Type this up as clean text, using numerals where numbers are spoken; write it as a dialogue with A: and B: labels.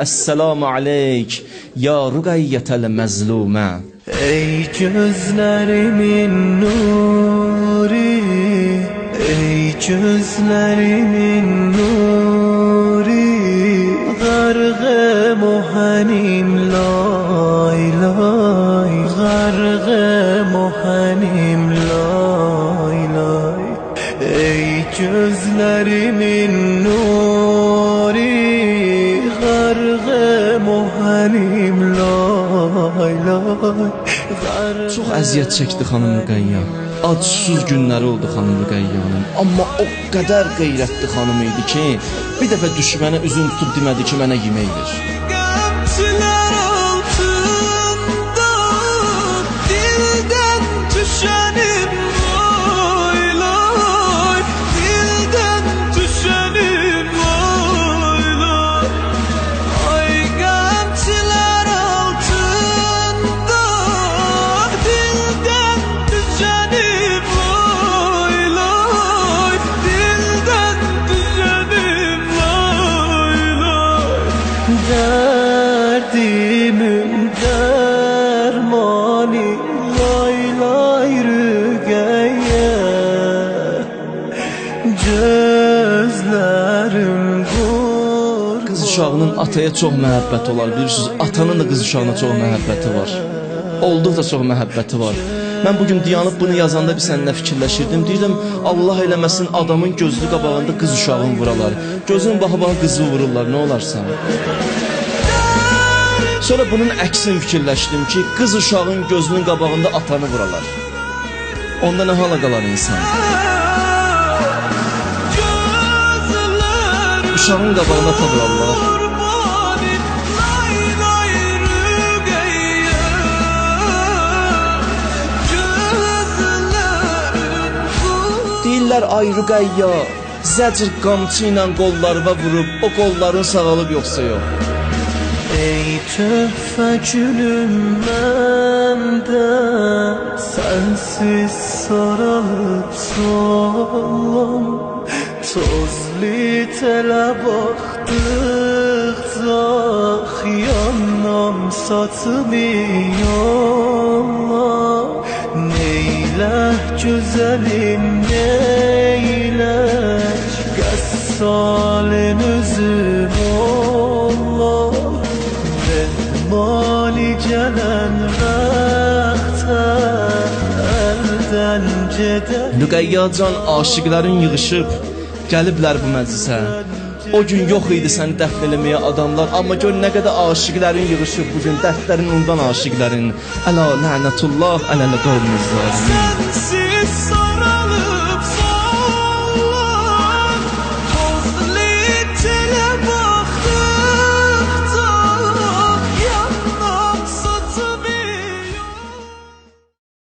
A: Esselamu aleyk ya Ruqayyətəl məzlumə.
B: Ey gözlerimin nuri, ey gözlerimin nuri, Gharqe muhanim lay lay, Gharqe muhanim lay lay. Ey gözlerimin nuri, Gharqe muhanim lay lay.
A: Çox əziyyət çəkdi xanım Ruqayya. Adsız günləri oldu xanım Ruqayyanın. Amma o qədər qeyrətli xanım idi ki, bir dəfə düşmənə üzün tutub demədi ki, mənə yemək ver.
B: Gamçılar altında dilden düşenim lay lay, dilden düşenim lay lay. Ay gamçılar altında dilden düşenim lay lay, dilden düşenim lay lay. Derdimin dermani lay lay Ruqayyə, gözlərim qur.
A: Qız uşağının ataya çox məhəbbəti olar. Bilirsiniz, atanın da qız uşağına çox məhəbbəti var. Olduqca çox məhəbbəti var. Mən bugün dayanıb bunu yazanda bir səninlə fikirləşirdim. Deyirdim, Allah eləməsin adamın gözlü qabağında qız uşağını vuralar. Gözün baxa-baxa qızı vururlar, nə olarsan? Sonra bunun əksini fikirləşdim ki, qız uşağın gözünün qabağında atanı vuralar. Onda nə hala qalar insan? Uşağın qabağında ata vurarlar. Deyirlər ay Ruqayya, zəcr qamçı ilə qollarıma vurub, o qolların sağalıb yoxsa yox.
B: Ey töhfə gülüm məndə, sensiz saralıb solam. Tozlu telə baxdıqca xiyannam satımı yolla. Neyləh gözəlim neyləh, qəssalin üzüm olla. Mali gelen vaxtə əldən gedən.
A: Ruqayya can aşıqların yığışıb gəliblər bu məclisə. O gün yox idi səni dəfn eləməyə adamlar, amma gör nə qədər aşiqlərin yığışıb bugün, dərdlərin ondan aşiqlərin. Əla lənətullah ələl qavmiz zalimin.
B: Sensiz saralıb